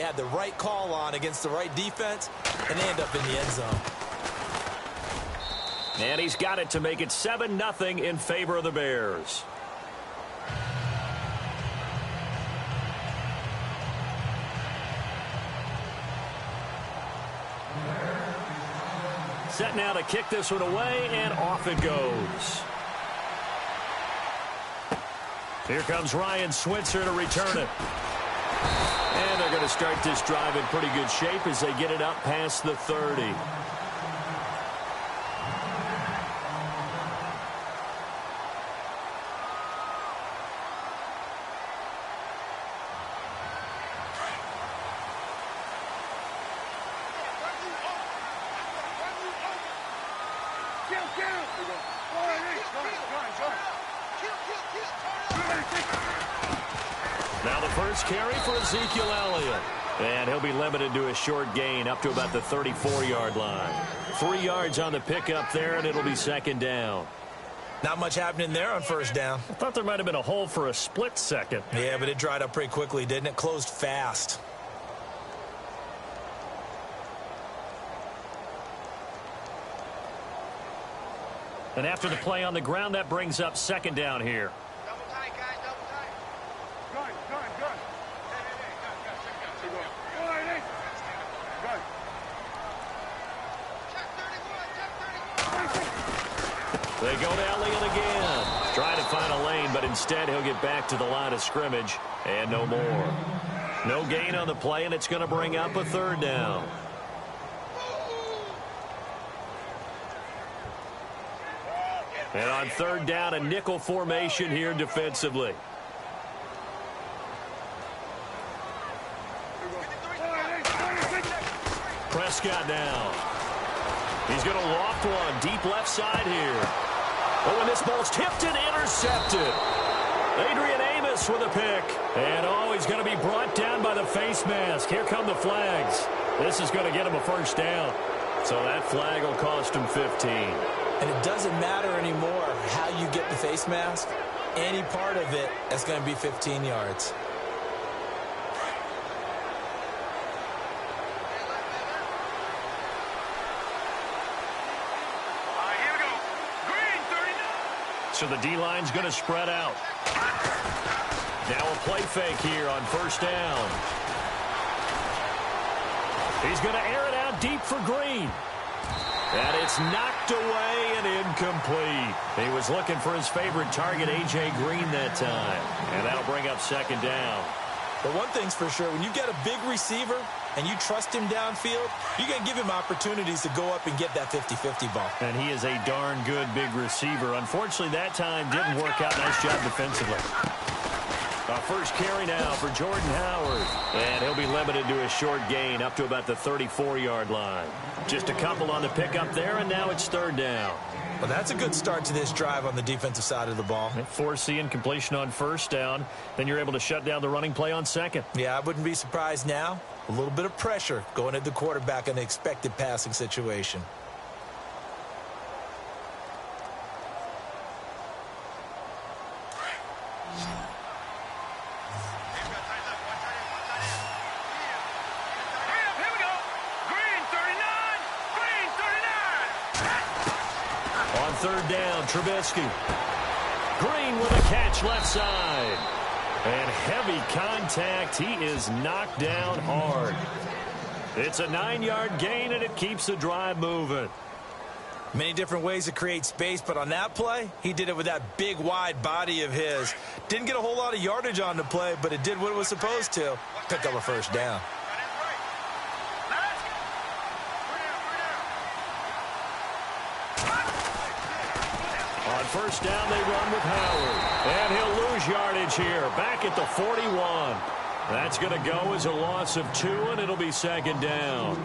had the right call on against the right defense, and they end up in the end zone. And he's got it to make it 7-0 in favor of the Bears. Set now to kick this one away, and off it goes. Here comes Ryan Switzer to return it. And they're going to start this drive in pretty good shape as they get it up past the 30. Now the first carry for Ezekiel Elliott. And he'll be limited to a short gain up to about the 34-yard line. 3 yards on the pickup there, and it'll be second down. Not much happening there on first down. I thought there might have been a hole for a split second. Yeah, but it dried up pretty quickly, didn't it? Closed fast. And after the play on the ground, that brings up second down here. Double tight, guys, double tight. Good. Check 31, check 31. They go to Elliott again. Trying to find a lane, but instead he'll get back to the line of scrimmage. And no more. No gain on the play, and it's going to bring up a third down. And on third down, a nickel formation here defensively. Prescott now. He's going to loft one deep left side here. Oh, and this ball's tipped and intercepted. Adrian Amos with a pick. And oh, he's going to be brought down by the face mask. Here come the flags. This is going to get him a first down. So that flag will cost him 15. And it doesn't matter anymore how you get the face mask. Any part of it is going to be 15 yards. Here we go. Green, 39. So the D-line's going to spread out. Now a play fake here on first down. He's going to air it out deep for Green. And it's knocked away and incomplete. He was looking for his favorite target, A.J. Green, that time. And that'll bring up second down. But one thing's for sure, when you get a big receiver and you trust him downfield, you're going to give him opportunities to go up and get that 50-50 ball. And he is a darn good big receiver. Unfortunately, that time didn't work out. Nice job defensively. First carry now for Jordan Howard. And he'll be limited to a short gain up to about the 34-yard line. Just a couple on the pickup there, and now it's third down. Well, that's a good start to this drive on the defensive side of the ball. Forcing completion on first down. Then you're able to shut down the running play on second. Yeah, I wouldn't be surprised now. A little bit of pressure going at the quarterback in an expected passing situation. Third down, Trubisky. Green with a catch left side. And heavy contact. He is knocked down hard. It's a 9-yard gain, and it keeps the drive moving. Many different ways to create space, but on that play, he did it with that big, wide body of his. Didn't get a whole lot of yardage on the play, but it did what it was supposed to. Pick up a first down. On first down, they run with Howard. And he'll lose yardage here. Back at the 41. That's going to go as a loss of 2, and it'll be second down.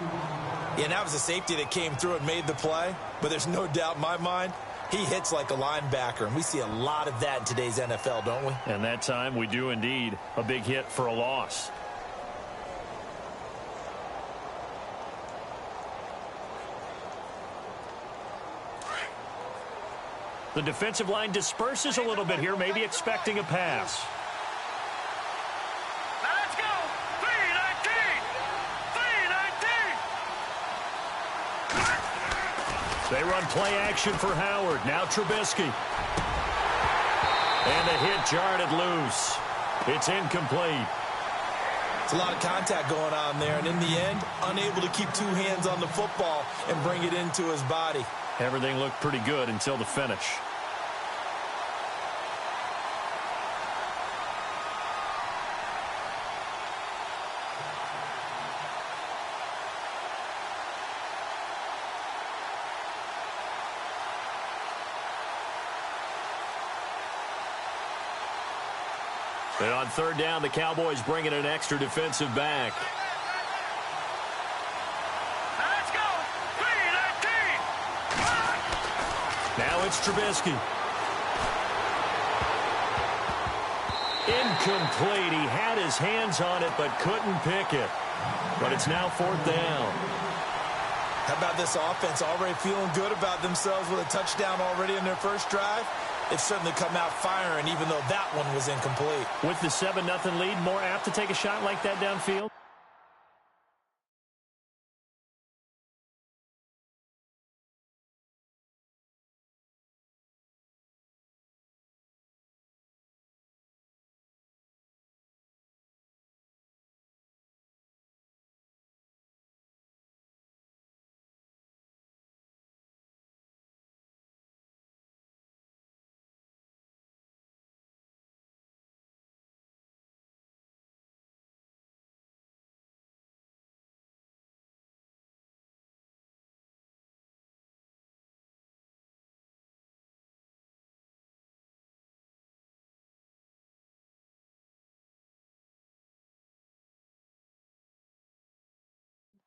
Yeah, and that was a safety that came through and made the play. But there's no doubt in my mind, he hits like a linebacker. And we see a lot of that in today's NFL, don't we? And that time, we do indeed. A big hit for a loss. The defensive line disperses a little bit here, maybe expecting a pass. Now let's go. 3-19. They run play action for Howard. Now Trubisky. And the hit jarred it loose. It's incomplete. It's a lot of contact going on there, and in the end, unable to keep two hands on the football and bring it into his body. Everything looked pretty good until the finish. And on third down, the Cowboys bring in an extra defensive back. Let's go. 3-19. Now it's Trubisky. Incomplete. He had his hands on it but couldn't pick it. But it's now fourth down. How about this offense already feeling good about themselves with a touchdown already in their first drive? They've certainly come out firing, even though that one was incomplete. With the 7-0 lead, more apt to take a shot like that downfield?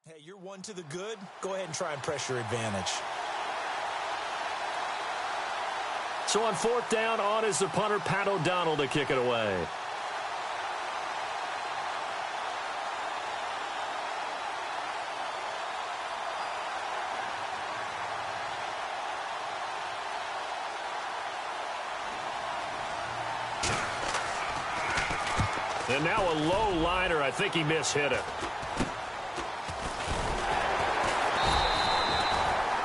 Hey, you're one to the good. Go ahead and try and press your advantage. So on fourth down, on is the punter, Pat O'Donnell, to kick it away. And now a low liner. I think he mishit it.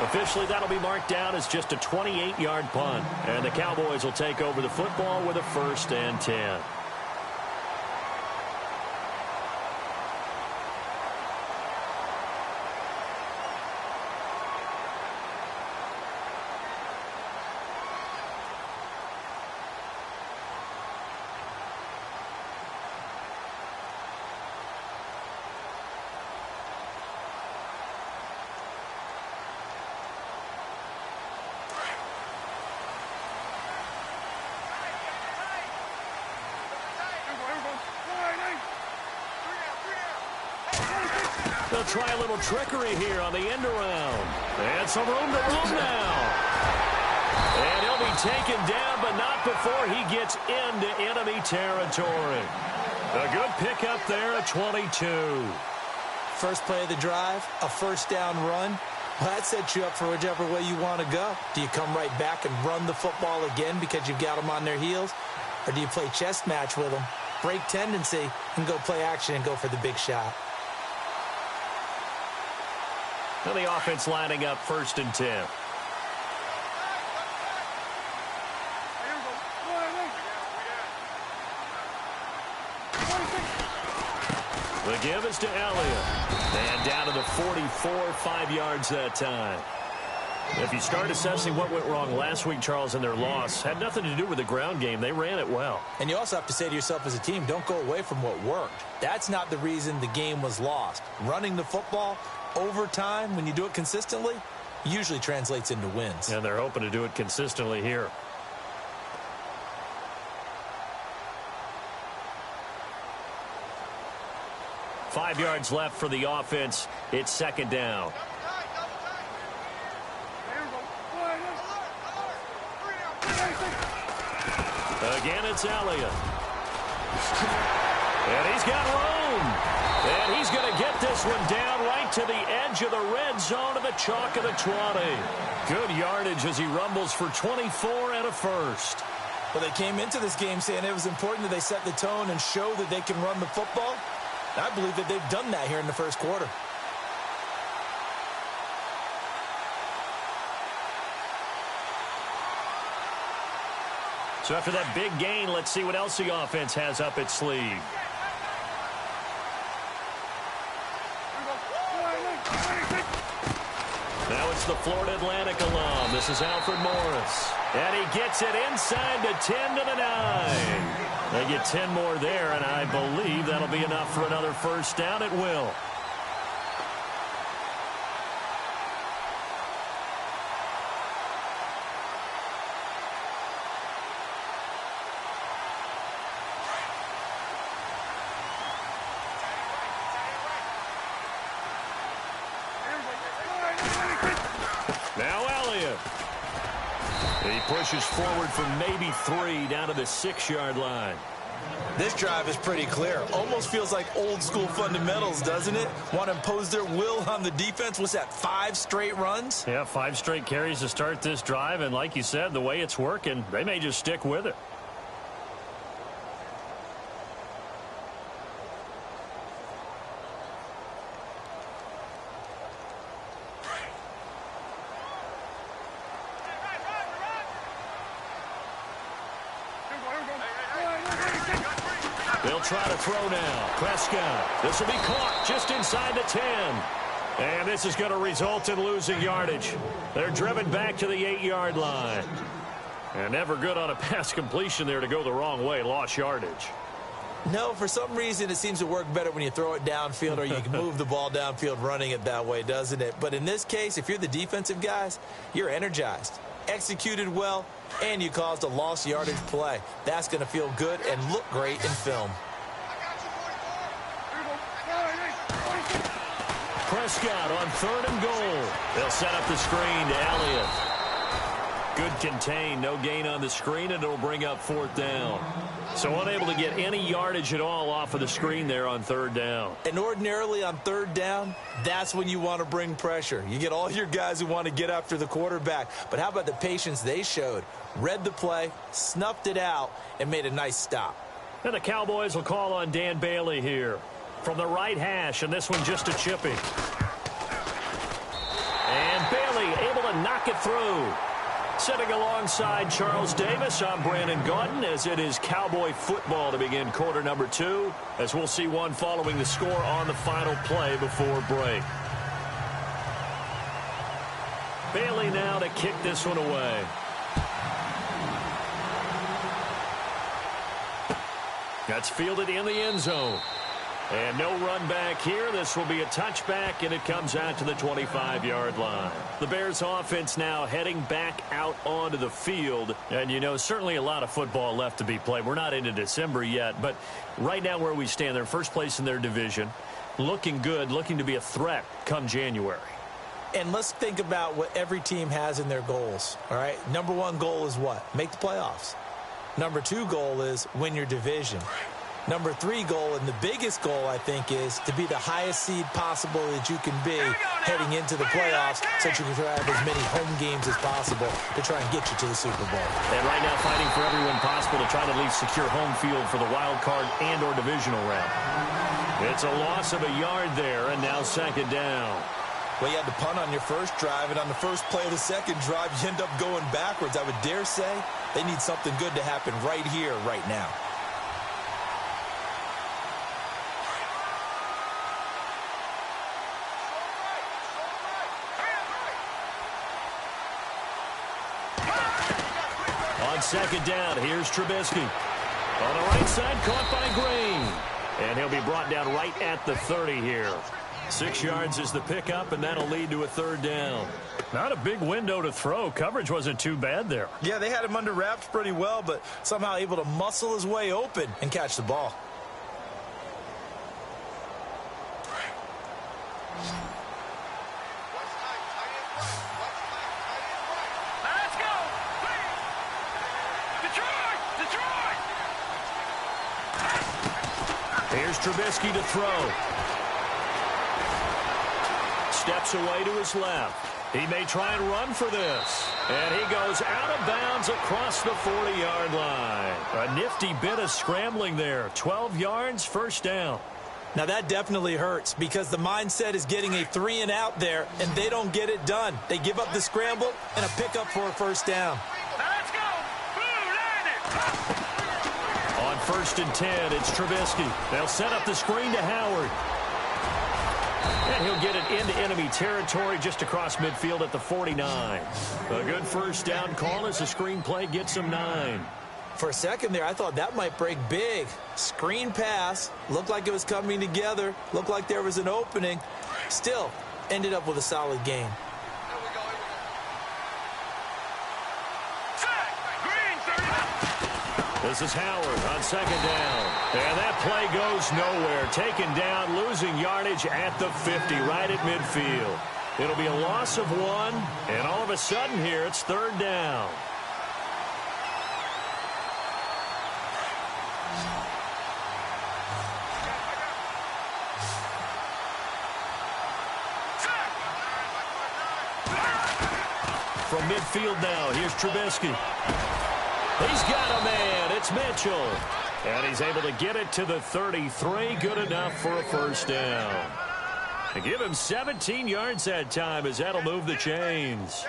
Officially, that'll be marked down as just a 28-yard punt. And the Cowboys will take over the football with a 1st and 10. They'll try a little trickery here on the end around. And some room to room now. And he'll be taken down, but not before he gets into enemy territory. A good pickup there at 22. First play of the drive, a first down run. Well, that sets you up for whichever way you want to go. Do you come right back and run the football again because you've got them on their heels? Or do you play chess match with them, break tendency, and go play action and go for the big shot? Now the offense lining up 1st and 10. The give is to Elliott. And down to the 44, 5 yards that time. If you start assessing what went wrong last week, Charles, in their loss, had nothing to do with the ground game. They ran it well. And you also have to say to yourself as a team, don't go away from what worked. That's not the reason the game was lost. Running the football over time, when you do it consistently, usually translates into wins. And they're hoping to do it consistently here. Five yards left for the offense. It's 2nd down. Again, it's Elliott. And he's got room. And he's going to get this one down right to the edge of the red zone of the chalk of the 20. Good yardage as he rumbles for 24 and a 1st. Well, they came into this game saying it was important that they set the tone and show that they can run the football. I believe that they've done that here in the first quarter. So after that big gain, let's see what else the offense has up its sleeve. Now it's the Florida Atlantic alum. This is Alfred Morris. And he gets it inside the 10 to the 9. They get 10 more there, and I believe that'll be enough for another first down. It will. Now Elliott. He pushes forward for maybe 3 down to the 6-yard line. This drive is pretty clear. Almost feels like old school fundamentals, doesn't it? Want to impose their will on the defense. What's that, 5 straight runs? Yeah, 5 straight carries to start this drive. And like you said, the way it's working, they may just stick with it. They'll try to throw now. Prescott. This will be caught just inside the 10. And this is going to result in losing yardage. They're driven back to the 8-yard line. And never good on a pass completion there to go the wrong way. Lost yardage. No, for some reason it seems to work better when you throw it downfield or you can move the ball downfield running it that way, doesn't it? But in this case, if you're the defensive guys, you're energized, executed well, and you caused a lost yardage play. That's going to feel good and look great in film. Prescott on 3rd and goal. They'll set up the screen to Elliott. Good contain, no gain on the screen, and it'll bring up 4th down. So unable to get any yardage at all off of the screen there on 3rd down. And ordinarily on 3rd down, that's when you want to bring pressure. You get all your guys who want to get after the quarterback. But how about the patience they showed? Read the play, snuffed it out, and made a nice stop. And the Cowboys will call on Dan Bailey here from the right hash, and this one just a chippy. And Bailey able to knock it through. Sitting alongside Charles Davis, I'm Brandon Gaudin, as it is Cowboy football to begin quarter number 2, as we'll see one following the score on the final play before break. Bailey now to kick this one away. That's fielded in the end zone. And no run back here. This will be a touchback, and it comes out to the 25-yard line. The Bears offense now heading back out onto the field. And, you know, certainly a lot of football left to be played. We're not into December yet, but right now where we stand, they're first place in their division. Looking good, looking to be a threat come January. And let's think about what every team has in their goals, all right? Number 1 goal is what? Make the playoffs. Number 2 goal is win your division. Number 3 goal, and the biggest goal, I think, is to be the highest seed possible that you can be heading into the playoffs so that you can have as many home games as possible to try and get you to the Super Bowl. And right now fighting for everyone possible to try to at least secure home field for the wild card and or divisional round. It's a loss of a yard there, and now 2nd down. Well, you had to punt on your first drive, and on the first play of the second drive, you end up going backwards. I would dare say they need something good to happen right here, right now. On 2nd down, here's Trubisky. On the right side, caught by Green. And he'll be brought down right at the 30 here. 6 yards is the pickup, and that'll lead to a 3rd down. Not a big window to throw. Coverage wasn't too bad there. Yeah, they had him under wraps pretty well, but somehow able to muscle his way open and catch the ball. Let's go! Detroit! Here's Trubisky to throw. Steps away to his left. He may try and run for this. And he goes out of bounds across the 40-yard line. A nifty bit of scrambling there. 12 yards, 1st down. Now that definitely hurts because the mindset is getting a 3 and out there, and they don't get it done. They give up the scramble and a pickup for a 1st down. Let's go! Blue Lightning! On 1st and 10, it's Trubisky. They'll set up the screen to Howard. And he'll get it into enemy territory just across midfield at the 49. A good first down call as the screen play gets him 9. For a second there, I thought that might break big. Screen pass. Looked like it was coming together. Looked like there was an opening. Still, ended up with a solid game. This is Howard on 2nd down. And that play goes nowhere. Taken down, losing yardage at the 50, right at midfield. It'll be a loss of 1, and all of a sudden here, it's 3rd down. From midfield now, here's Trubisky. He's got a man. It's Mitchell. And he's able to get it to the 33. Good enough for a first down. To give him 17 yards that time as that'll move the chains.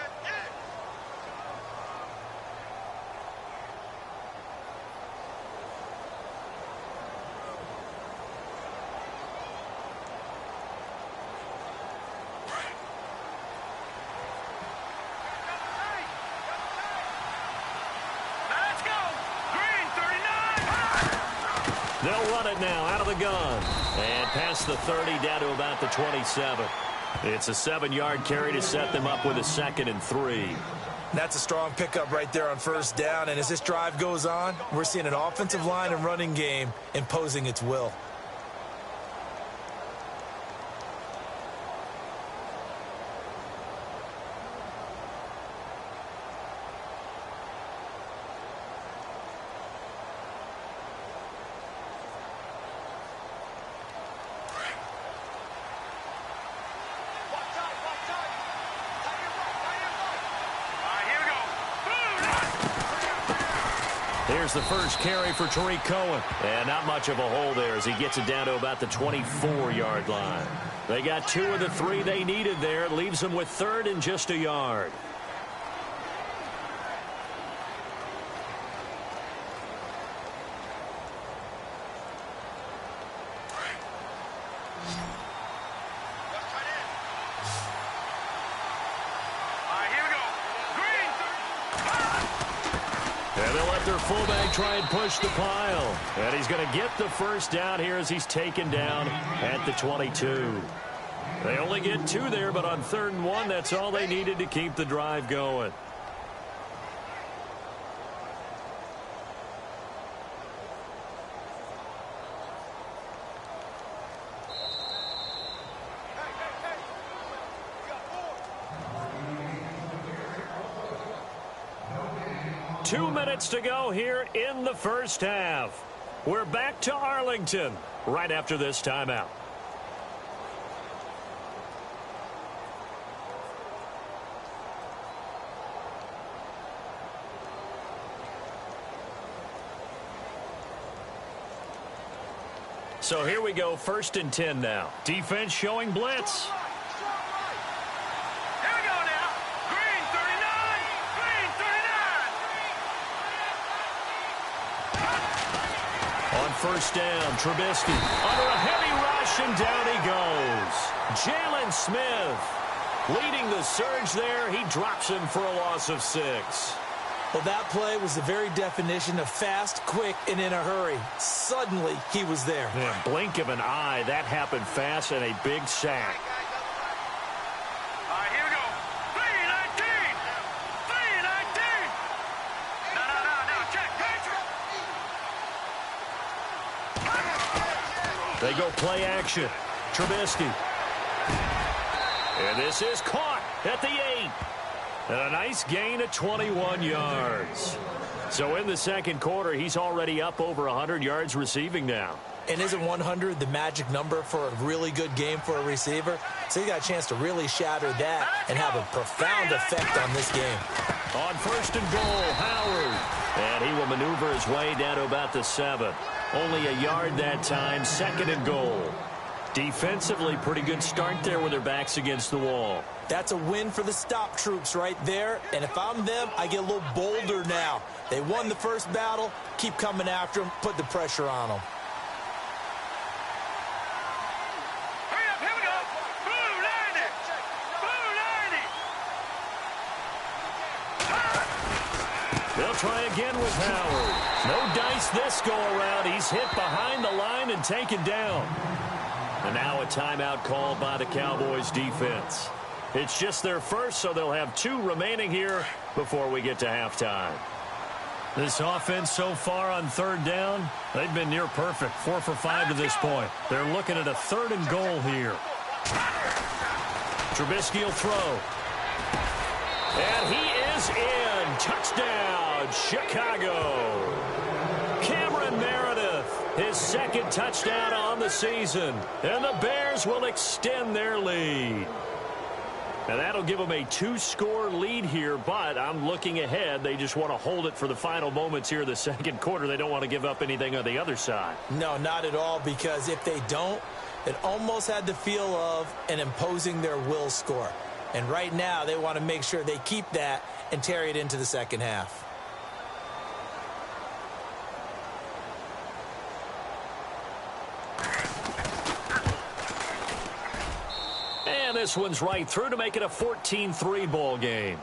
They'll run it now out of the gun. And past the 30 down to about the 27. It's a 7-yard carry to set them up with a 2nd and 3. That's a strong pickup right there on first down. And as this drive goes on, we're seeing an offensive line and running game imposing its will. Here's the first carry for Tariq Cohen. And not much of a hole there as he gets it down to about the 24-yard line. They got 2 of the 3 they needed there. It leaves them with 3rd and just a yard. Their fullback try and push the pile. And he's going to get the first down here as he's taken down at the 22. They only get 2 there, but on 3rd and 1, that's all they needed to keep the drive going. Two minutes to go here in the first half. We're back to Arlington right after this timeout. So here we go, 1st and 10 now. Defense showing blitz. First down, Trubisky under a heavy rush, and down he goes. Jalen Smith leading the surge there. He drops him for a loss of 6. Well, that play was the very definition of fast, quick, and in a hurry. Suddenly, he was there. Yeah, blink of an eye. That happened fast and a big sack. They go play action. Trubisky. And this is caught at the 8. And a nice gain of 21 yards. So in the second quarter, he's already up over 100 yards receiving now. And isn't 100 the magic number for a really good game for a receiver? So he got a chance to really shatter that and have a profound effect on this game. On 1st and goal, Howard. And he will maneuver his way down to about the 7. Only a yard that time, 2nd and goal. Defensively, pretty good start there with their backs against the wall. That's a win for the stop troops right there. And if I'm them, I get a little bolder now. They won the first battle. Keep coming after them. Put the pressure on them. Hurry up, here we go. Blue line it. Blue line it. They'll try again with Howard. No dice this go around. He's hit behind the line and taken down. And now a timeout called by the Cowboys defense. It's just their first, so they'll have 2 remaining here before we get to halftime. This offense so far on third down, they've been near perfect. 4 for 5 to this point. They're looking at a 3rd and goal here. Trubisky will throw. And he is in. Touchdown, Chicago. Cameron Meredith, his 2nd touchdown on the season. And the Bears will extend their lead. And that'll give them a 2-score lead here, but I'm looking ahead. They just want to hold it for the final moments here in the 2nd quarter. They don't want to give up anything on the other side. No, not at all, because if they don't, it almost had the feel of an imposing their will score. And right now, they want to make sure they keep that and carry it into the second half. And this one's right through to make it a 14-3 ball game.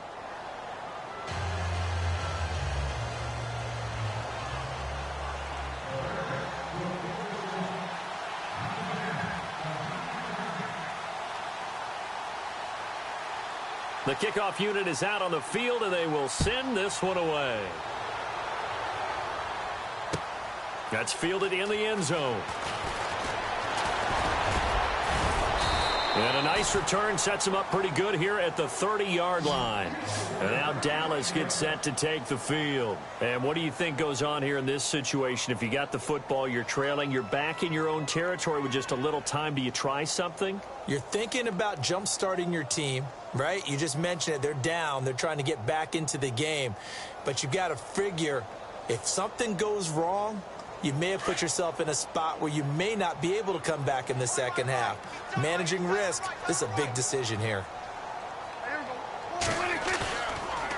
The kickoff unit is out on the field, and they will send this one away. That's fielded in the end zone. And a nice return sets him up pretty good here at the 30-yard line. And now Dallas gets set to take the field. And what do you think goes on here in this situation? If you got the football, you're trailing, you're back in your own territory with just a little time. Do you try something? You're thinking about jump-starting your team, right? You just mentioned it. They're down. They're trying to get back into the game. But you got to figure if something goes wrong, you may have put yourself in a spot where you may not be able to come back in the second half. Managing risk, this is a big decision here.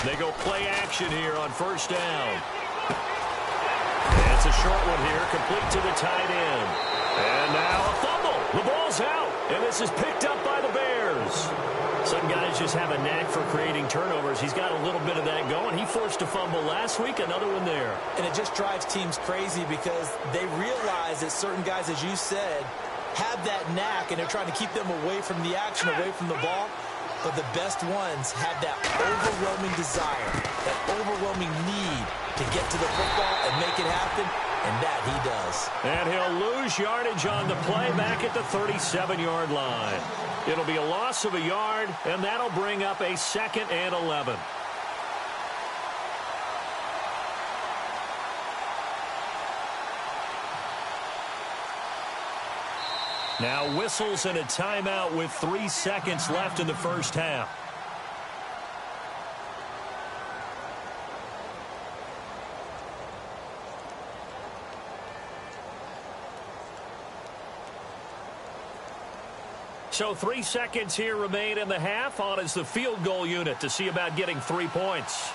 They go play action here on first down. It's a short one here, complete to the tight end. And now a fumble. The ball's out, and this is picked up by the Bears. Some guys just have a knack for creating turnovers. He's got a little bit of that going. He forced a fumble last week, another one there. And it just drives teams crazy because they realize that certain guys, as you said, have that knack, and they're trying to keep them away from the action, away from the ball. But the best ones have that overwhelming desire, that overwhelming need to get to the football and make it happen, and that he does. And he'll lose yardage on the play back at the 37-yard line. It'll be a loss of a yard, and that'll bring up a 2nd and 11. Now whistles and a timeout with 3 seconds left in the first half. So 3 seconds here remain in the half. On is the field goal unit to see about getting 3 points.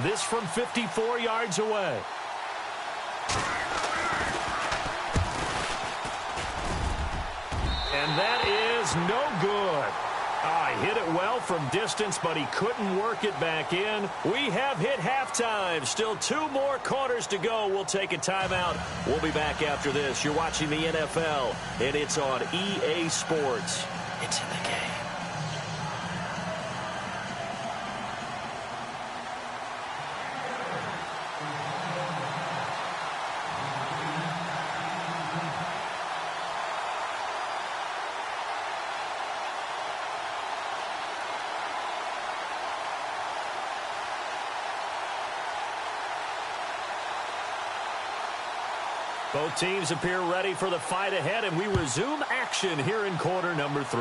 This from 54 yards away. And that is no good. He hit it well from distance, but he couldn't work it back in. We have hit halftime. Still 2 more quarters to go. We'll take a timeout. We'll be back after this. You're watching the NFL, and it's on EA Sports. It's in the game. Both teams appear ready for the fight ahead, and we resume action here in quarter number 3.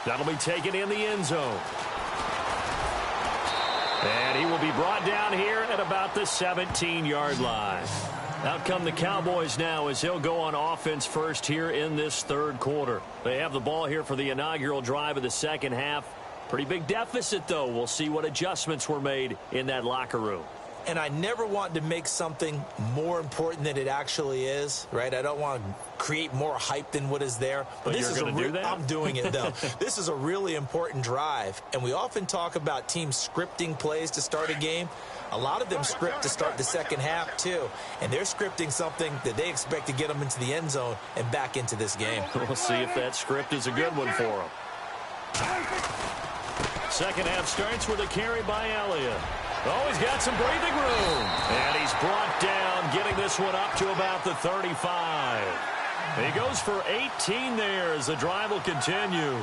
That'll be taken in the end zone. And he will be brought down here at about the 17-yard line. Out come the Cowboys now as he'll go on offense first here in this third quarter. They have the ball here for the inaugural drive of the second half. Pretty big deficit, though. We'll see what adjustments were made in that locker room. And I never want to make something more important than it actually is, right? I don't want to create more hype than what is there. But this you're going to do that? I'm doing it, though. This is a really important drive. And we often talk about teams scripting plays to start a game. A lot of them script to start the second half, too. And they're scripting something that they expect to get them into the end zone and back into this game. We'll see if that script is a good one for them. Second half starts with a carry by Elliott. Oh, he's got some breathing room. And he's brought down, getting this one up to about the 35. He goes for 18 there as the drive will continue.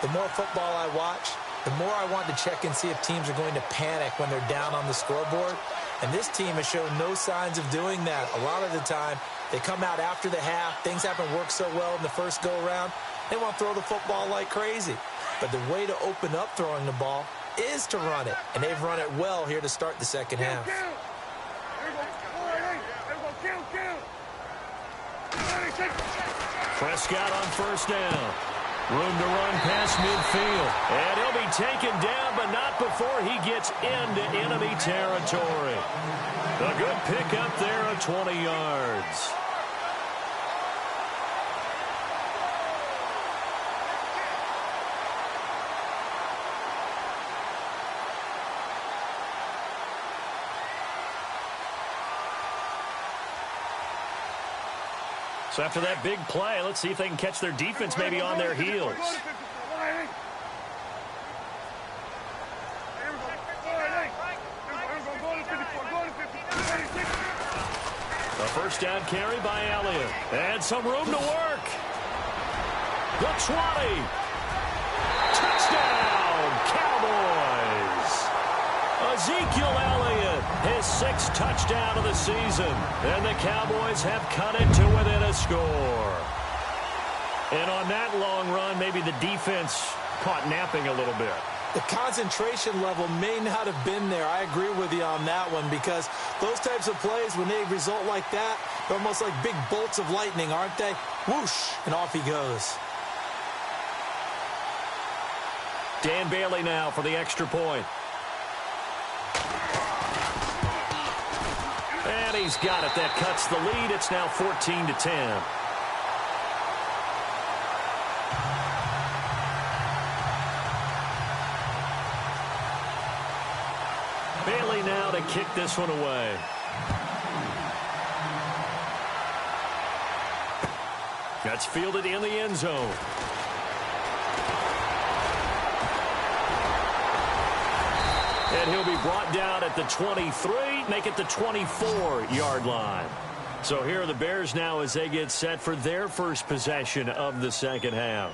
The more football I watch, the more I want to check and see if teams are going to panic when they're down on the scoreboard. And this team has shown no signs of doing that. A lot of the time, they come out after the half. Things haven't worked so well in the first go-around. They want to throw the football like crazy. But the way to open up throwing the ball is to run it. And they've run it well here to start the second half. Prescott on first down. Room to run past midfield. And he'll be taken down, but not before he gets into enemy territory. A good pickup there of 20 yards. So after that big play, let's see if they can catch their defense maybe on their heels. A first down carry by Elliott. And some room to work. The 20. Touchdown, Cowboys. Ezekiel Elliott, his 6th touchdown of the season. And the Cowboys have cut it to within a score. And on that long run, maybe the defense caught napping a little bit. The concentration level may not have been there. I agree with you on that one because those types of plays, when they result like that, they're almost like big bolts of lightning, aren't they? Whoosh, and off he goes. Dan Bailey now for the extra point. And he's got it. That cuts the lead. It's now 14-10. Bailey now to kick this one away. That's fielded in the end zone. And he'll be brought down at the 23, make it the 24-yard line. So here are the Bears now as they get set for their first possession of the second half.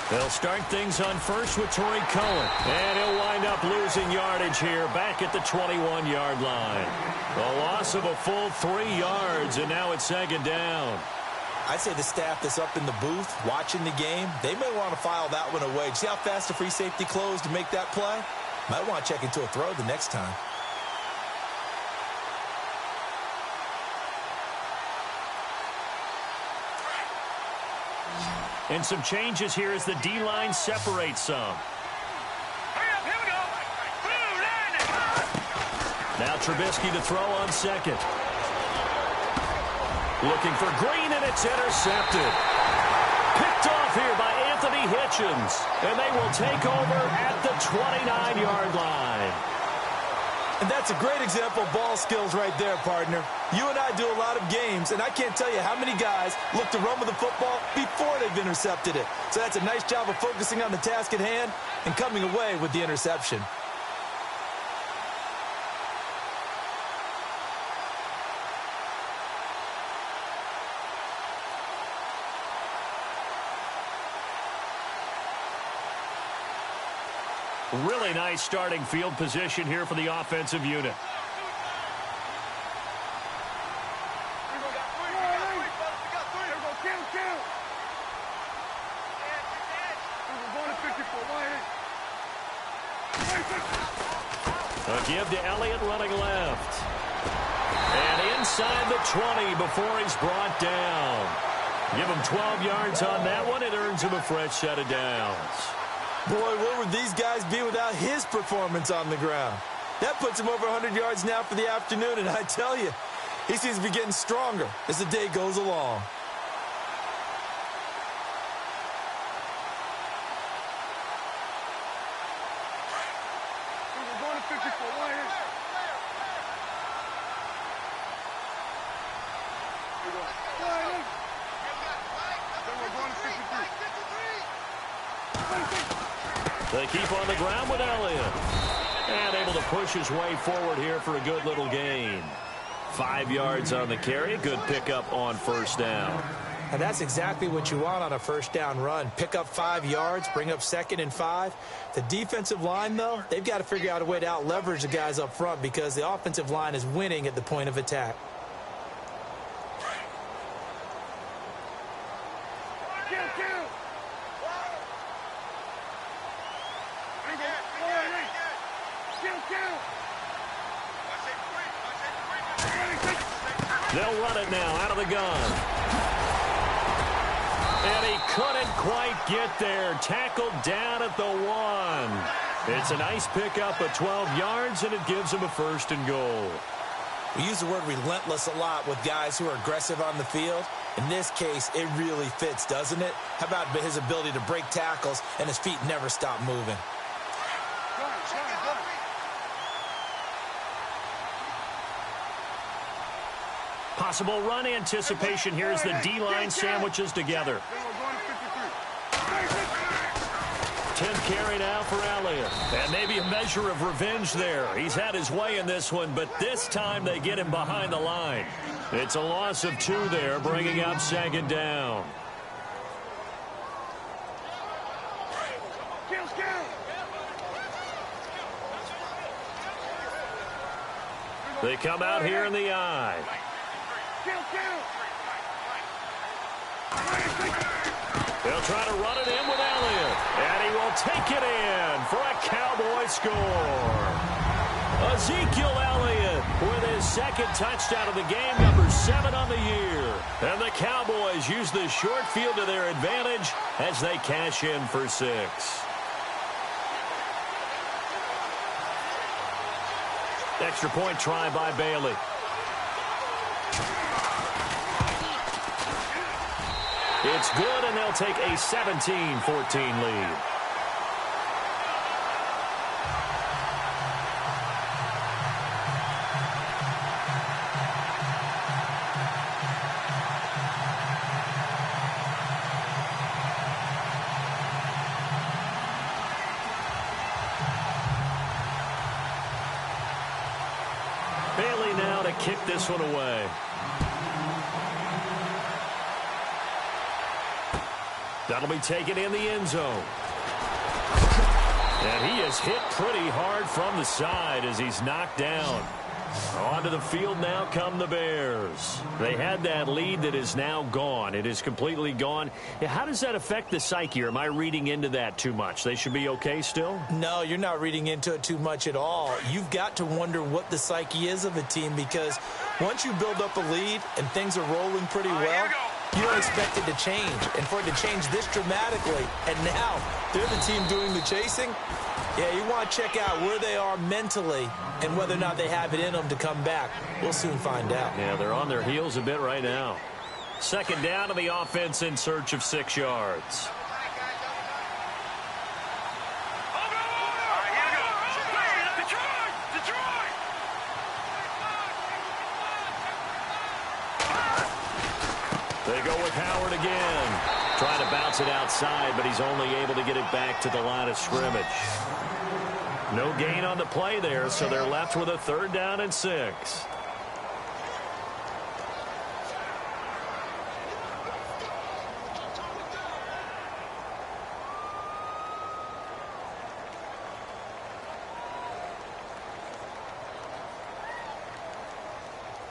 They'll start things on first with Torrey Cohen. And he'll wind up losing yardage here back at the 21-yard line. A loss of a full 3 yards, and now it's second down. I'd say the staff that's up in the booth watching the game, they may want to file that one away. See how fast the free safety closed to make that play? Might want to check into a throw the next time. And some changes here as the D-line separates some. Hurry up, here we go. Blue line. Now Trubisky to throw on second. Looking for Green, and it's intercepted. Picked off here by Anthony Hitchens. And they will take over at the 29-yard line. And that's a great example of ball skills right there, partner. You and I do a lot of games, and I can't tell you how many guys look to run with the football before they've intercepted it. So that's a nice job of focusing on the task at hand and coming away with the interception. Really nice starting field position here for the offensive unit. A give to Elliott running left. And inside the 20 before he's brought down. Give him 12 yards on that one. It earns him a fresh set of downs. Boy, where would these guys be without his performance on the ground? That puts him over 100 yards now for the afternoon, and I tell you, he seems to be getting stronger as the day goes along. They keep on the ground with Elliott. And able to push his way forward here for a good little gain. 5 yards on the carry. Good pickup on first down. And that's exactly what you want on a first down run. Pick up 5 yards, bring up 2nd and 5. The defensive line, though, they've got to figure out a way to out-leverage the guys up front because the offensive line is winning at the point of attack. They'll run it now out of the gun. And he couldn't quite get there. Tackled down at the 1. It's a nice pickup of 12 yards, and it gives him a 1st and goal. We use the word relentless a lot with guys who are aggressive on the field. In this case, it really fits, doesn't it? How about his ability to break tackles and his feet never stop moving? Possible run anticipation here as the D-line sandwiches together. 10th carry now for Elliott. And maybe a measure of revenge there. He's had his way in this one, but this time they get him behind the line. It's a loss of 2 there, bringing up 2nd down. They come out here in the eye. They'll try to run it in with Elliott. And he will take it in for a Cowboy score. Ezekiel Elliott with his 2nd touchdown of the game, number 7 on the year. And the Cowboys use the short field to their advantage as they cash in for 6. Extra point try by Bailey. It's good, and they'll take a 17-14 lead. Bailey now to kick this one away. That'll be taken in the end zone. And he is hit pretty hard from the side as he's knocked down. Onto the field now come the Bears. They had that lead that is now gone. It is completely gone. How does that affect the psyche? Or am I reading into that too much? They should be okay still? No, you're not reading into it too much at all. You've got to wonder what the psyche is of a team because once you build up a lead and things are rolling pretty well, you don't expect it to change. And for it to change this dramatically, and now they're the team doing the chasing, yeah, you want to check out where they are mentally and whether or not they have it in them to come back. We'll soon find out. Yeah, they're on their heels a bit right now. 2nd down to the offense in search of 6 yards. They go with Howard again. Trying to bounce it outside, but he's only able to get it back to the line of scrimmage. No gain on the play there, so they're left with a 3rd down and 6.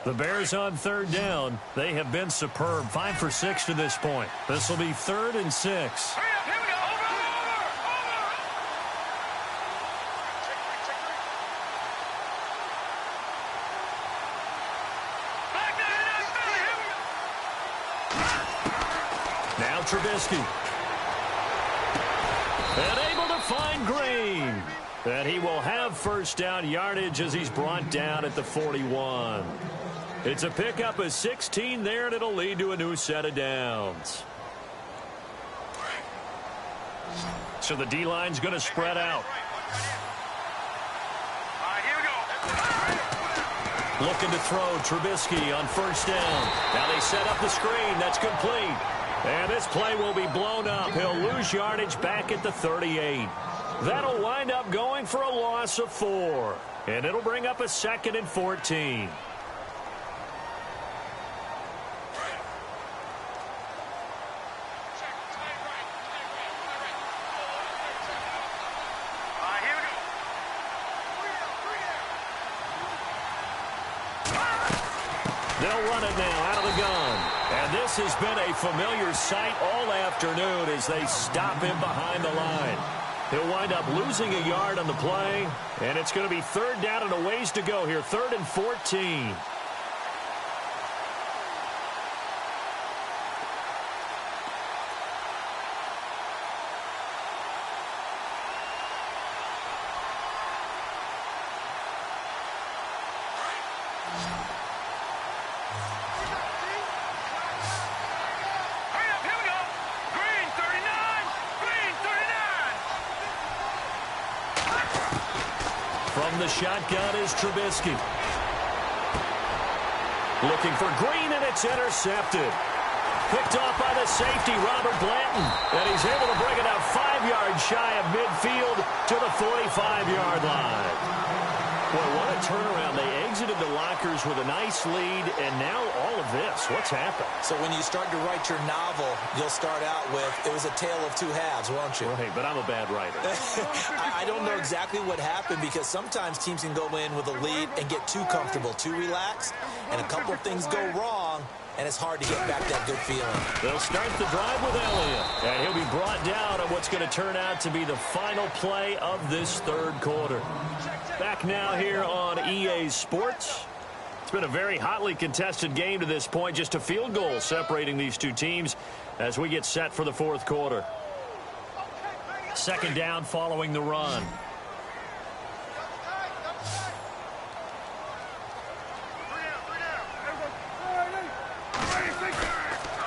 The Bears on third down. They have been superb. 5 for 6 to this point. This will be 3rd and 6. Hurry up, here we go. Over. Back there, here we go. Now Trubisky. And able to find Green. And he will have first down yardage as he's brought down at the 41. It's a pickup of 16 there, and it'll lead to a new set of downs. So the D-line's going to spread out. All right, here we go. Looking to throw Trubisky on first down. Now they set up the screen. That's complete. And this play will be blown up. He'll lose yardage back at the 38. That'll wind up going for a loss of 4. And it'll bring up a 2nd and 14. They'll run it now out of the gun. And this has been a familiar sight all afternoon as they stop him behind the line. He'll wind up losing a yard on the play, and it's going to be 3rd down and a ways to go here, 3rd and 14. From the shotgun is Trubisky. Looking for Green, and it's intercepted. Picked off by the safety, Robert Blanton. And he's able to bring it out 5 yards shy of midfield to the 45-yard line. Boy, what a turnaround. They exited the lockers with a nice lead, and now all of this. What's happened? So when you start to write your novel, you'll start out with, it was a tale of two halves, won't you? Right, but I'm a bad writer. I don't know exactly what happened because sometimes teams can go in with a lead and get too comfortable, too relaxed, and a couple of things go wrong, and it's hard to get back that good feeling. They'll start the drive with Elliott, and he'll be brought down on what's going to turn out to be the final play of this 3rd quarter. Back now here on EA Sports. It's been a very hotly contested game to this point. Just a field goal separating these two teams as we get set for the 4th quarter. 2nd down following the run.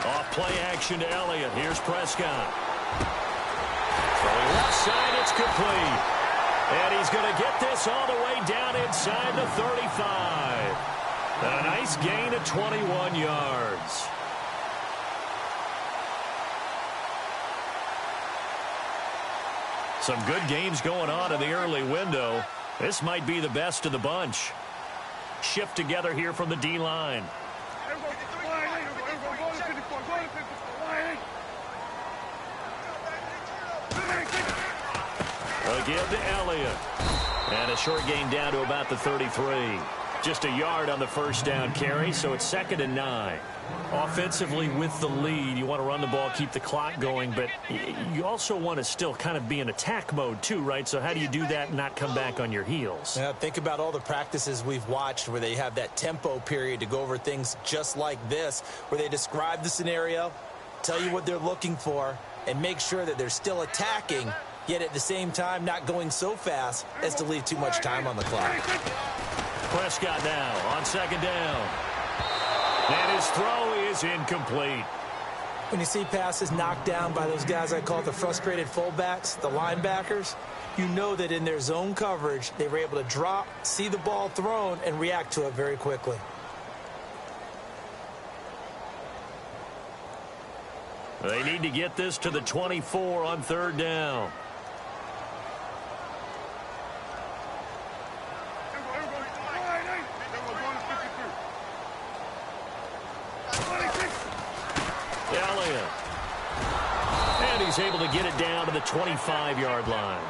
Off play action to Elliott. Here's Prescott. Throwing left side, it's complete. And he's going to get this all the way down inside the 35. A nice gain of 21 yards. Some good games going on in the early window. This might be the best of the bunch. Shift together here from the D-line. Again to Elliott. And a short gain down to about the 33. Just a yard on the first down carry, so it's 2nd and 9. Offensively with the lead, you want to run the ball, keep the clock going, but you also want to still kind of be in attack mode too, right? So how do you do that and not come back on your heels? Yeah, think about all the practices we've watched where they have that tempo period to go over things just like this, where they describe the scenario, tell you what they're looking for, and make sure that they're still attacking, yet at the same time not going so fast as to leave too much time on the clock. Prescott now on 2nd down. And his throw is incomplete. When you see passes knocked down by those guys I call the frustrated fullbacks, the linebackers, you know that in their zone coverage, they were able to drop, see the ball thrown, and react to it very quickly. They need to get this to the 24 on 3rd down. Elliott. And he's able to get it down to the 25-yard line.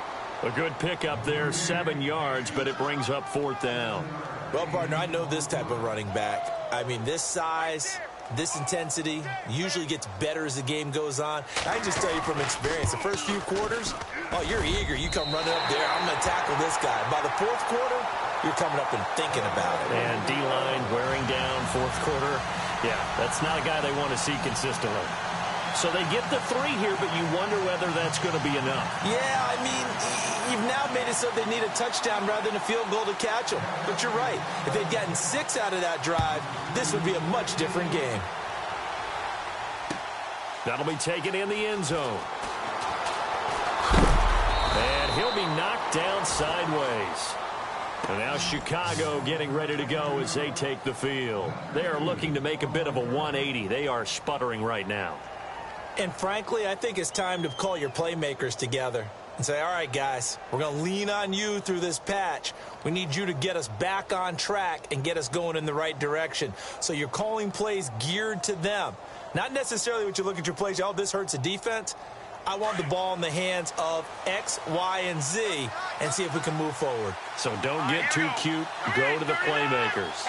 A good pickup there, 7 yards, but it brings up 4th down. Well, partner, I know this type of running back. I mean, this size, this intensity usually gets better as the game goes on. I can just tell you from experience, the first few quarters, oh, you're eager. You come running up there, I'm going to tackle this guy. By the 4th quarter, you're coming up and thinking about it. And D-line wearing down 4th quarter. Yeah, that's not a guy they want to see consistently. So they get the 3 here, but you wonder whether that's going to be enough. Yeah, I mean, you've now made it so they need a touchdown rather than a field goal to catch them. But you're right. If they'd gotten 6 out of that drive, this would be a much different game. That'll be taken in the end zone. And he'll be knocked down sideways. And now Chicago getting ready to go as they take the field. They are looking to make a bit of a 180. They are sputtering right now. And frankly, I think it's time to call your playmakers together and say, all right, guys, we're going to lean on you through this patch. We need you to get us back on track and get us going in the right direction. So you're calling plays geared to them. Not necessarily what you look at your plays, oh, this hurts the defense. I want the ball in the hands of X, Y, and Z and see if we can move forward. So don't get too cute. Go to the playmakers.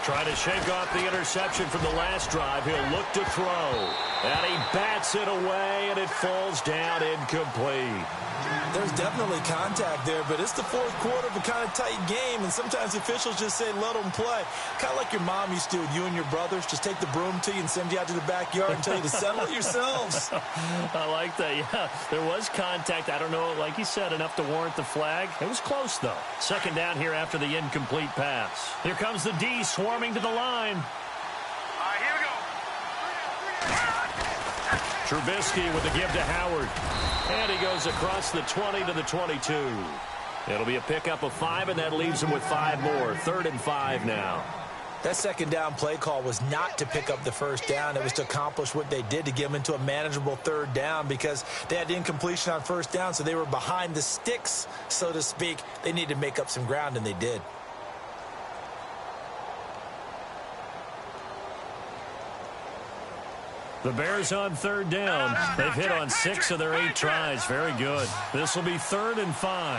Trying to shake off the interception from the last drive. He'll look to throw. And he bats it away, and it falls down incomplete. There's definitely contact there, but it's the 4th quarter of a kind of tight game, and sometimes officials just say, let them play. Kind of like your mom used to with you and your brothers. Just take the broom to you and send you out to the backyard and tell you to settle it yourselves. I like that, yeah. There was contact. I don't know, like you said, enough to warrant the flag. It was close, though. 2nd down here after the incomplete pass. Here comes the D swarming to the line. All right, here we go. Trubisky with the give to Howard. And he goes across the 20 to the 22. It'll be a pickup of 5, and that leaves him with 5 more. 3rd and 5 now. That 2nd down play call was not to pick up the 1st down. It was to accomplish what they did to get them into a manageable 3rd down because they had incompletion on 1st down, so they were behind the sticks, so to speak. They needed to make up some ground, and they did. The Bears on 3rd down. They've hit on 6 of their 8 tries. Very good. This will be 3rd and 5. All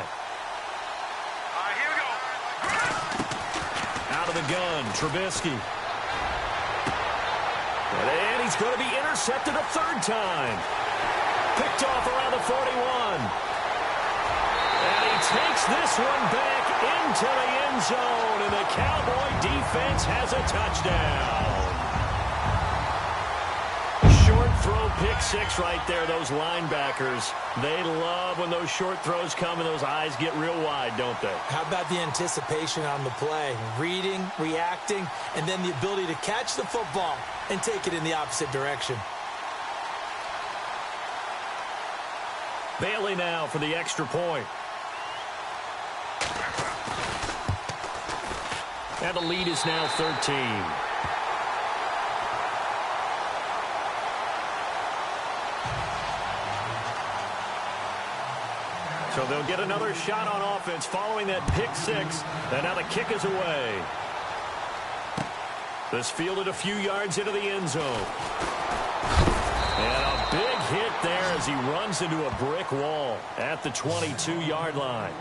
right, here we go. Out of the gun, Trubisky. And he's going to be intercepted a 3rd time. Picked off around the 41. And he takes this one back into the end zone, and the Cowboy defense has a touchdown. Short throw, pick 6 right there. Those linebackers, they love when those short throws come and those eyes get real wide, don't they? How about the anticipation on the play? Reading, reacting, and then the ability to catch the football and take it in the opposite direction. Bailey now for the extra point. And the lead is now 13. So they'll get another shot on offense following that pick 6. And now the kick is away. This fielded a few yards into the end zone. And a big hit there as he runs into a brick wall at the 22-yard line.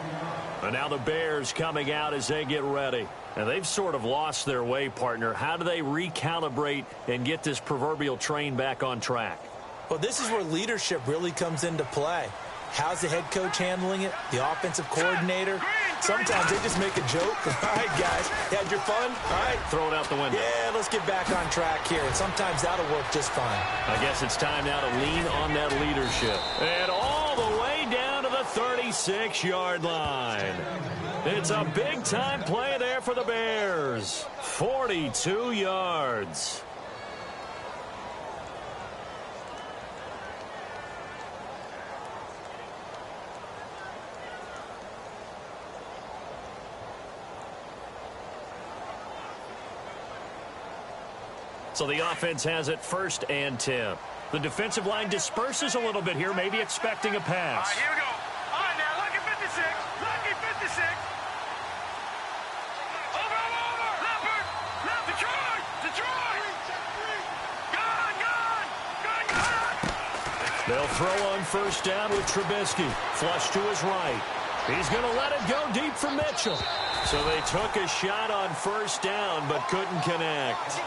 And now the Bears coming out as they get ready. And they've sort of lost their way, partner. How do they recalibrate and get this proverbial train back on track? Well, this is where leadership really comes into play. How's the head coach handling it? The offensive coordinator? Sometimes they just make a joke. All right, guys, you had your fun? All right. Throw it out the window. Yeah, let's get back on track here. And sometimes that'll work just fine. I guess it's time now to lean on that leadership. And all the way down to the 36-yard line. It's a big-time play there for the Bears. 42 yards. So the offense has it 1st and 10. The defensive line disperses a little bit here, maybe expecting a pass. All right, here we go. All right, now, lucky 56. Lucky 56. Over. Leopard. Detroit. Gone. They'll throw on first down with Trubisky. Flush to his right. He's going to let it go deep for Mitchell. So they took a shot on first down but couldn't connect.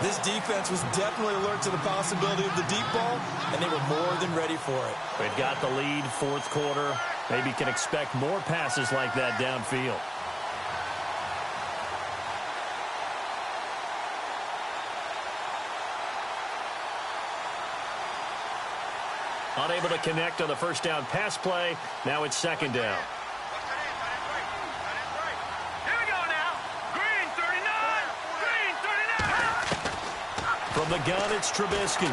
This defense was definitely alert to the possibility of the deep ball, and they were more than ready for it. They've got the lead, fourth quarter. Maybe can expect more passes like that downfield. Unable to connect on the first down pass play. Now it's second down. Here we go now. Green 39. Green 39. From the gun, it's Trubisky.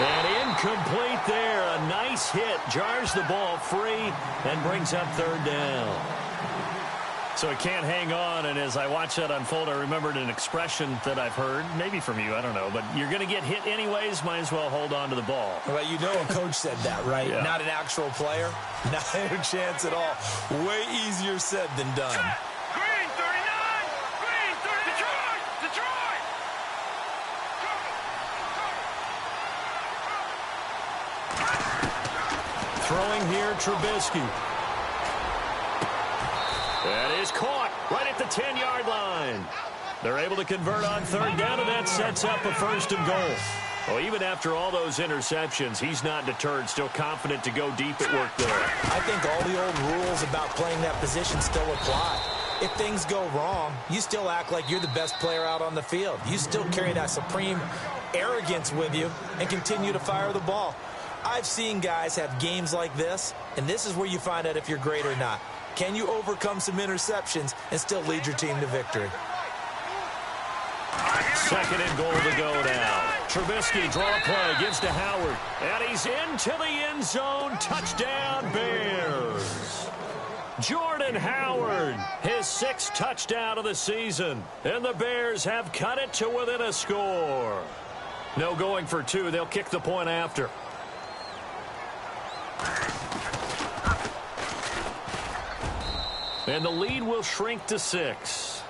And incomplete there. A nice hit. Jars the ball free and brings up third down. So it can't hang on, and as I watch that unfold, I remembered an expression that I've heard, maybe from you, I don't know, but you're going to get hit anyways, might as well hold on to the ball. Well, you know a coach said that, right? Yeah. Not an actual player. Not a chance at all. Way easier said than done. Green 39. Green 30. Detroit. Detroit. Throwing here, Trubisky. That is caught right at the 10-yard line. They're able to convert on third down, and that sets up a first and goal. Well, even after all those interceptions, he's not deterred, still confident to go deep at work there. I think all the old rules about playing that position still apply. If things go wrong, you still act like you're the best player out on the field. You still carry that supreme arrogance with you and continue to fire the ball. I've seen guys have games like this, and this is where you find out if you're great or not. Can you overcome some interceptions and still lead your team to victory? Second and goal to go now. Trubisky, draw play, gives to Howard. And he's into the end zone. Touchdown, Bears. Jordan Howard, his 6th touchdown of the season. And the Bears have cut it to within a score. No going for 2. They'll kick the point after. And the lead will shrink to 6.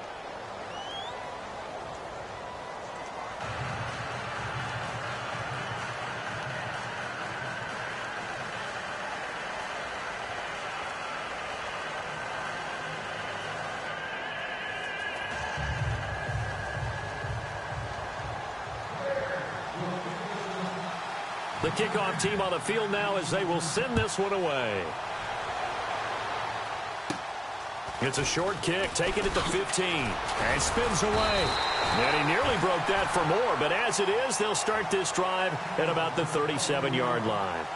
The kickoff team on the field now as they will send this one away. It's a short kick, taking it to 15. And spins away. And he nearly broke that for more, but as it is, they'll start this drive at about the 37-yard line.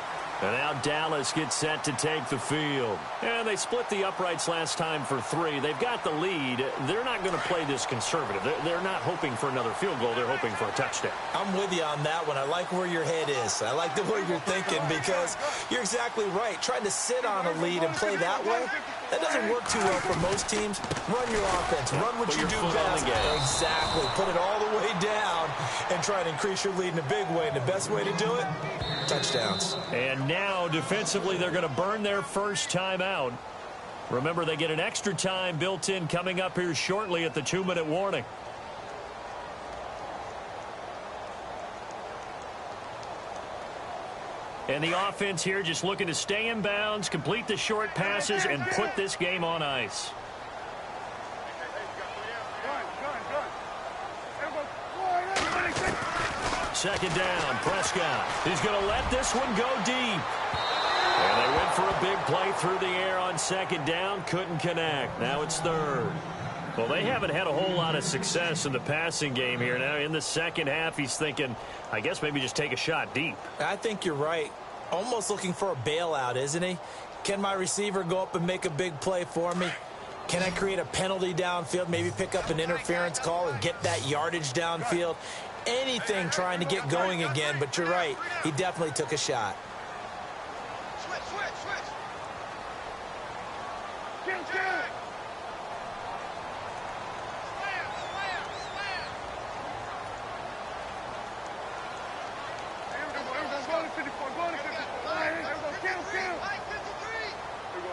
And now Dallas gets set to take the field. And they split the uprights last time for 3. They've got the lead. They're not going to play this conservative. They're not hoping for another field goal. They're hoping for a touchdown. I'm with you on that one. I like where your head is. I like the way you're thinking because you're exactly right. Trying to sit on a lead and play that way, that doesn't work too well for most teams. Run your offense. Run what you do best. Exactly. Put it all the way down and try to increase your lead in a big way. And the best way to do it, touchdowns. And now, defensively, they're going to burn their first time out. Remember, they get an extra time built in coming up here shortly at the 2-minute warning. And the offense here just looking to stay in bounds, complete the short passes, and put this game on ice. Second down, Prescott. He's going to let this one go deep. And they went for a big play through the air on second down. Couldn't connect. Now it's third. Well, they haven't had a whole lot of success in the passing game here. Now in the second half, he's thinking, I guess maybe just take a shot deep. I think you're right. Almost looking for a bailout, isn't he? Can my receiver go up and make a big play for me? Can I create a penalty downfield, maybe pick up an interference call and get that yardage downfield? Anything trying to get going again, but you're right. He definitely took a shot.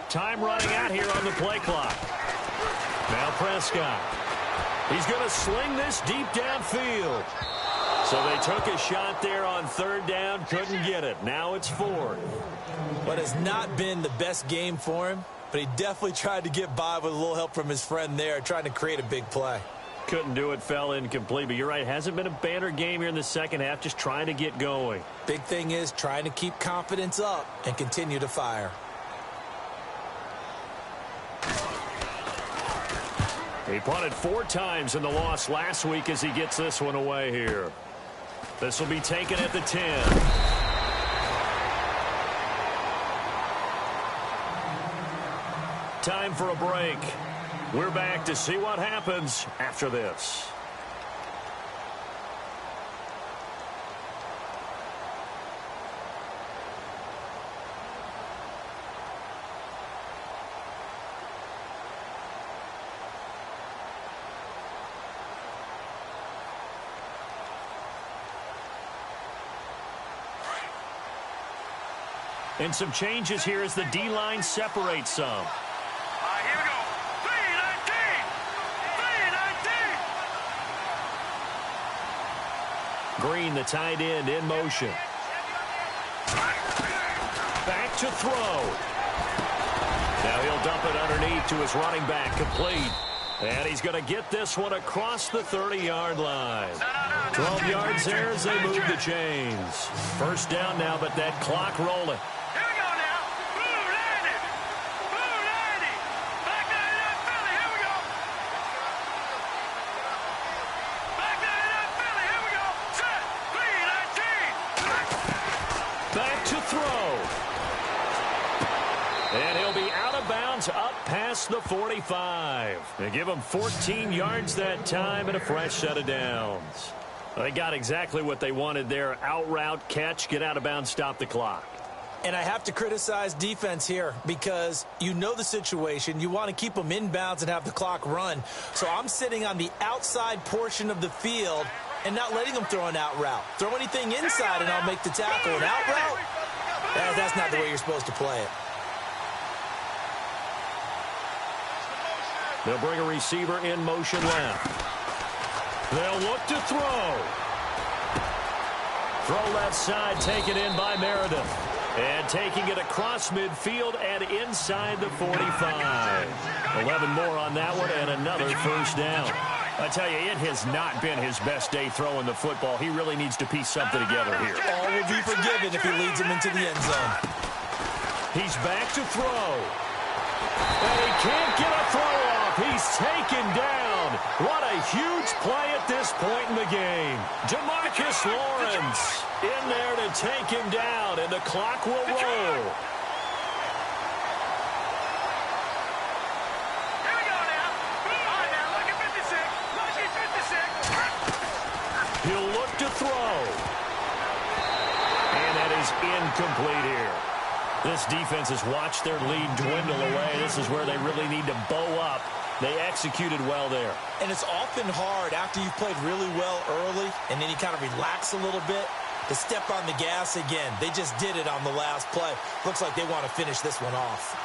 Time running out here on the play clock. Now Prescott. He's going to sling this deep downfield. So they took a shot there on third down, couldn't get it. Now it's fourth. What has not been the best game for him, but he definitely tried to get by with a little help from his friend there, trying to create a big play. Couldn't do it, fell incomplete. But you're right, hasn't been a banner game here in the second half, just trying to get going. Big thing is trying to keep confidence up and continue to fire. He punted 4 times in the loss last week as he gets this one away here. This will be taken at the 10. Time for a break. We're back to see what happens after this. And some changes here as the D-line separates some. Here we go. 3-19. 3-19. Green, the tight end, in motion. Back to throw. Now he'll dump it underneath to his running back, complete. And he's going to get this one across the 30-yard line. 12 yards there as they move the chains. First down now, but that clock rolling. Here we go now. Blue landed. Blue landed. Back to that Philly. Here we go. Back to that Philly. Here we go. Set. 3-19. Back to throw. And he'll be out of bounds up past the 45. They give him 14 yards that time and a fresh set of downs. They got exactly what they wanted there. Out route, catch, get out of bounds, stop the clock. And I have to criticize defense here because you know the situation. You want to keep them in bounds and have the clock run. So I'm sitting on the outside portion of the field and not letting them throw an out route. Throw anything inside and I'll make the tackle. An out route? That's not the way you're supposed to play it. They'll bring a receiver in motion left. They'll look to throw. Throw left side, taken in by Meredith. And taking it across midfield and inside the 45. 11 more on that one and another first down. I tell you, it has not been his best day throwing the football. He really needs to piece something together here. All will be forgiven if he leads him into the end zone. He's back to throw. And he can't get a throw off. He's taken down. What a huge play at this point in the game. DeMarcus Lawrence in there to take him down, and the clock will roll. Here we go now. All right, now, look at 56. Look at 56. He'll look to throw. And that is incomplete here. This defense has watched their lead dwindle away. This is where they really need to bow up. They executed well there. And it's often hard after you've played really well early and then you kind of relax a little bit to step on the gas again. They just did it on the last play. Looks like they want to finish this one off.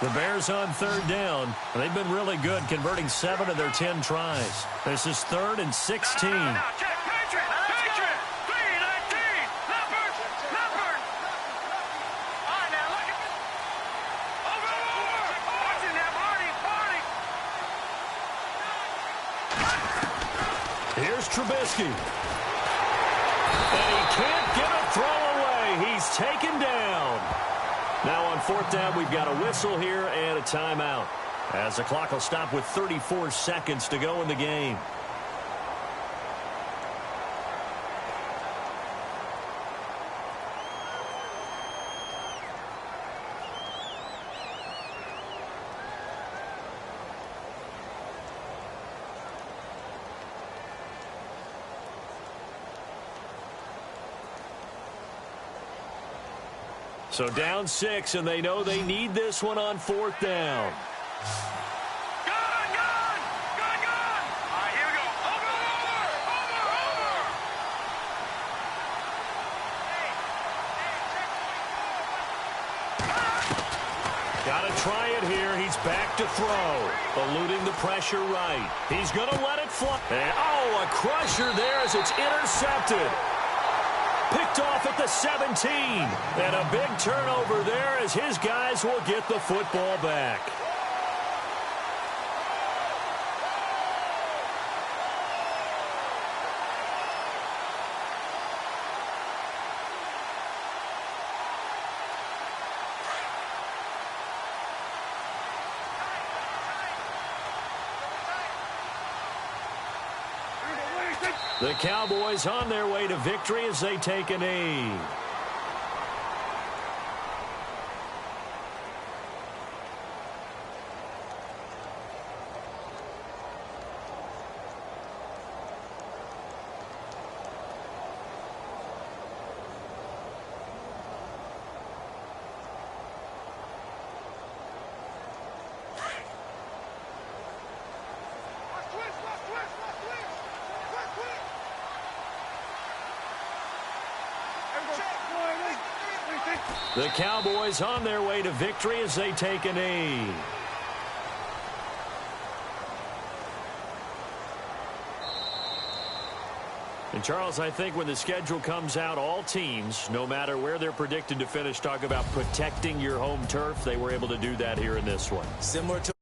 The Bears on third down. They've been really good, converting 7 of their 10 tries. This is 3rd and 16. Now, check. Patriot. Patriot. 3-19. Leopard. Leopard. All right, now, look at this. Over. Watch it now. Party. Here's Trubisky. And he can't get a throw away. He's taken down. Now on 4th down, we've got a whistle here and a timeout, as the clock will stop with 34 seconds to go in the game. So down 6, and they know they need this one on 4th down. Gun. All right, here we go. Over. Got to try it here. He's back to throw. Eluding the pressure right. He's going to let it fly. And, oh, a crusher there as it's intercepted. Picked off at the 17. And a big turnover there as his guys will get the football back. The Cowboys on their way to victory as they take a knee. The Cowboys on their way to victory as they take a knee. And, Charles, I think when the schedule comes out, all teams, no matter where they're predicted to finish, talk about protecting your home turf. They were able to do that here in this one. Similar to